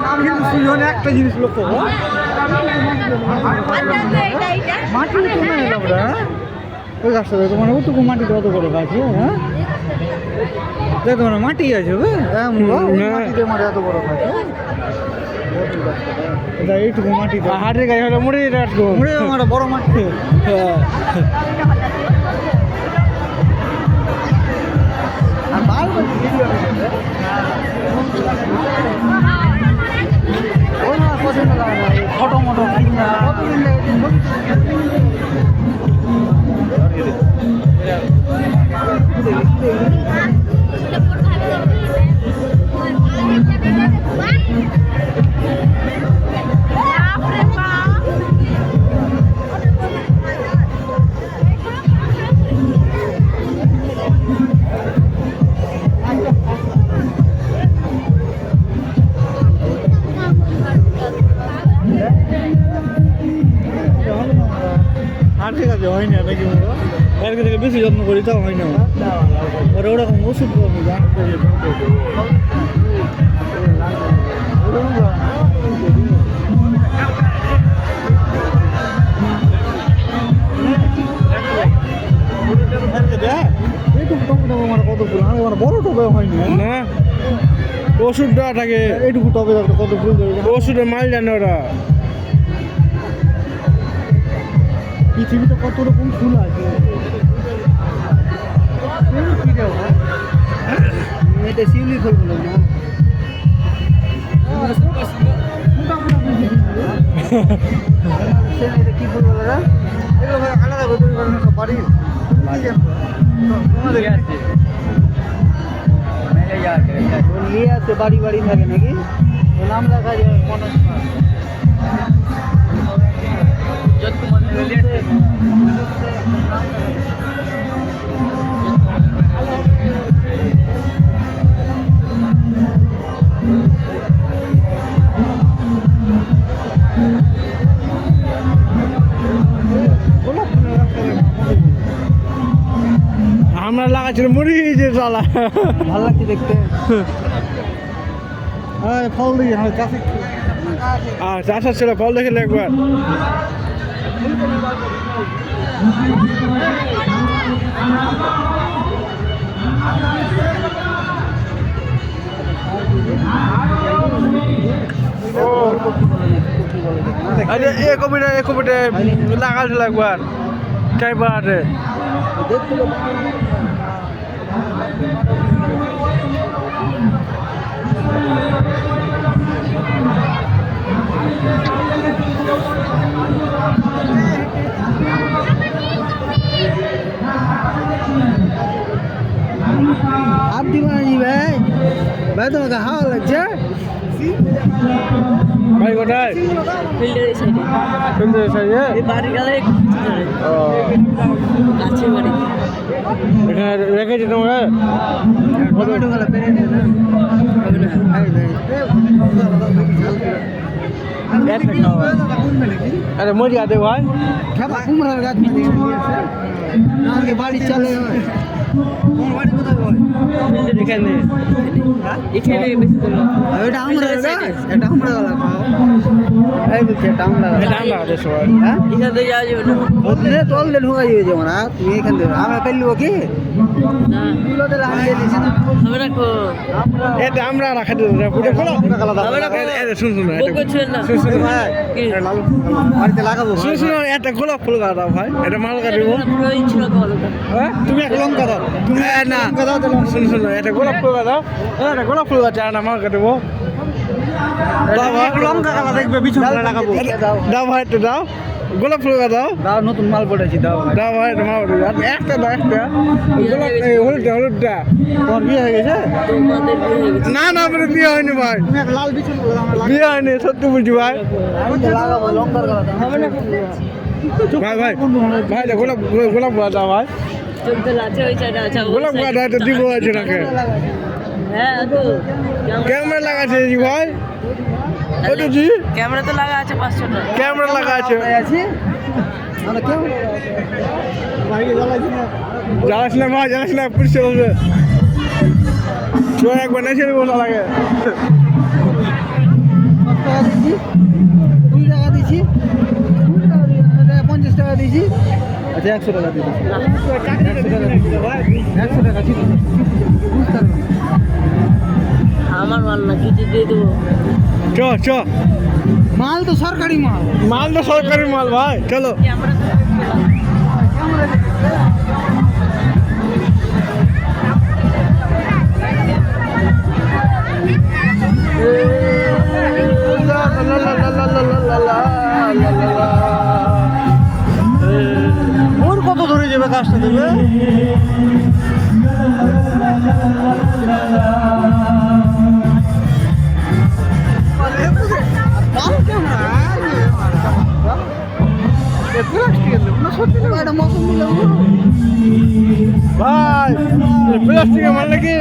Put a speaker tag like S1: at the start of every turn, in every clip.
S1: আমি কিন্তু সুজনে একটা জিনিস লক্ষ্য করো, মাটি তো না আমরা ওই গাছটা দেখো, মানে ওটুকু মাটিতে অত বড় গাছ, হ্যাঁ দেখো মানে মাটি আছে মাটিতে মানে এত বড় গাছ, এইটুকু মাটিতে হাটের গাছ হলে মুড়ে রাখবো, মুড়ে আমার বড় মাটি। আর মাল পছন্দ লাগে না, ছোটো মোটো আর ঠিক আছে, হয় না নাকি এর থেকে বেশি যত্ন করি তাও হয় না, ওরা ওরকম ওষুধ কত ফুল আমার বড় টবে হয়নি না, ওষুধ দেওয়া থাকে এইটুকু টবে কত ফুল ওষুধের মাল জানে ওরা। পৃথিবীতে কত রকম ফুল আছে, এটা শিউলি ফুল বলে না, কি ফুল বলে না, এগুলো আলাদা বাড়ির নিয়ে আসে বাড়ি বাড়ি থাকে নাকি, নাম লেখা যায় মনোজ আমরা লাগাচ্ছিল মুড়ি যে চালা ভালো লাগছে দেখতে। হ্যাঁ ফল দেখি চাষ ছিল, ফল দেখে একবার এ কপিটা লাগাচ্ছিল একবার চাই পাড়াতে आप दीवानी भाई भाई তোমাকে হাওয়া লাগছে ভাই কোথায় ফিল্ডের সাইডে এই বাড়ি গেলে কাছে বাড়ি এখানে রেখেছি তোমরা টমেটো গলা পেরে না ভাই अरे मर जाते भाई बाड़ी चले এখানে এখানে এটা আমরা এটা আমরা এই বলছে এটা আমরা এটা আমরা দেশ হ্যাঁ এখান থেকে যাওয়া যাবে না ওখানে তোল লে ঢোকা যাবে যেমন তুমি এখান থেকে আমরা পেলব কি না তুলো দিলে আমি দিছি না আমরা কো আমরা এটা আমরা রাখা দেব পুরো খোলা আমরা এটা শুন শুন এটা শুন শুন ভাই কি লালু বাড়িতে লাগাবো শুন শুন এটা গোলাপ ফুল গাড়া ভাই এটা মাল কাটব হ্যাঁ তুমি এক লঙ্কা দাও তুমি না শুন শুন এটা গোলাপ ফুল দাও এটা গোলাপ ফুল গাছ না মাল কাটব দাও লঙ্কা কালা দেখবে বিছুন লাগাবো দাও ভাই তো দাও গোলাপ ফুল দাও দাও নতুন মাল পড়েছি দাও দাও ভাই এটা মাল পড়েছি একটা দাও একটা গোলাপ হলুদটা তোমার বিয়ে হয়ে গেছে না না আমার বিয়ে হয়নি ভাই তুমি একটা লাল বিছুন বিয়ে হয়নি সত্যি বলছি ভাই আমি তো লাগাবো লঙ্কার কালা দাও হবে না ভাই ভাই ভাই গোলাপ দাও ভাই গোলাপ গাছ তো দিব আছে নাকি ক্যামেরা লাগাছে জি ভাই ওটা জি ক্যামেরা তো লাগা আছে 500 টাকা ক্যামেরা লাগা আছে আমরা কেউ ভাই জ্বালাইছি না ভাই জ্বালাইছি না পুলিশ বলবে
S2: একবার নেশে বসা লাগে।
S1: কত টাকা দিয়েছি? 20 টাকা দিয়েছি, 50 টাকা দিয়েছি, আচ্ছা 100 টাকা দিয়েছি, 100 টাকা ছিল।
S3: আমার মাল না কিছু দিয়ে দেবো।
S2: চ চ,
S1: মাল তো সরকারি মাল।
S2: মাল তো সরকারি মাল ভাই, চলো। ওর কত ধরে যাবে কাজটা দেবে? ভাই প্লাস্টিকের মাল নাকি?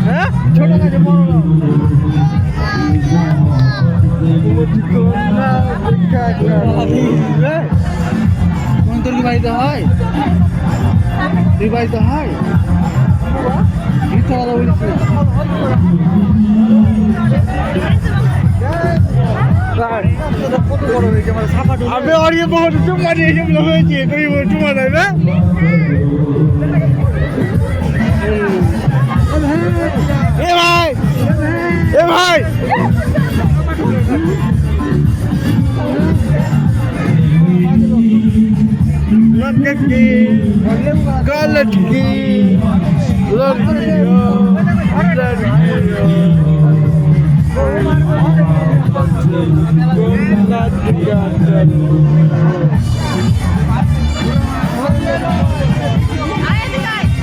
S2: হ্যাঁ
S1: ছোট কাজে বড় লাভ। কোন তোর কি বাড়িতে হয়? তুই বাড়িতে হয়? মিথ্যা কথা বলছিস।
S2: আমি অরিয়ে বহুত চুম্মা দিয়ে এসব হয়েছে, তুমি চুম্মা দেয় না? এ ভাই, এ ভাই, लटक की गलत की लड़कियों लड़कियों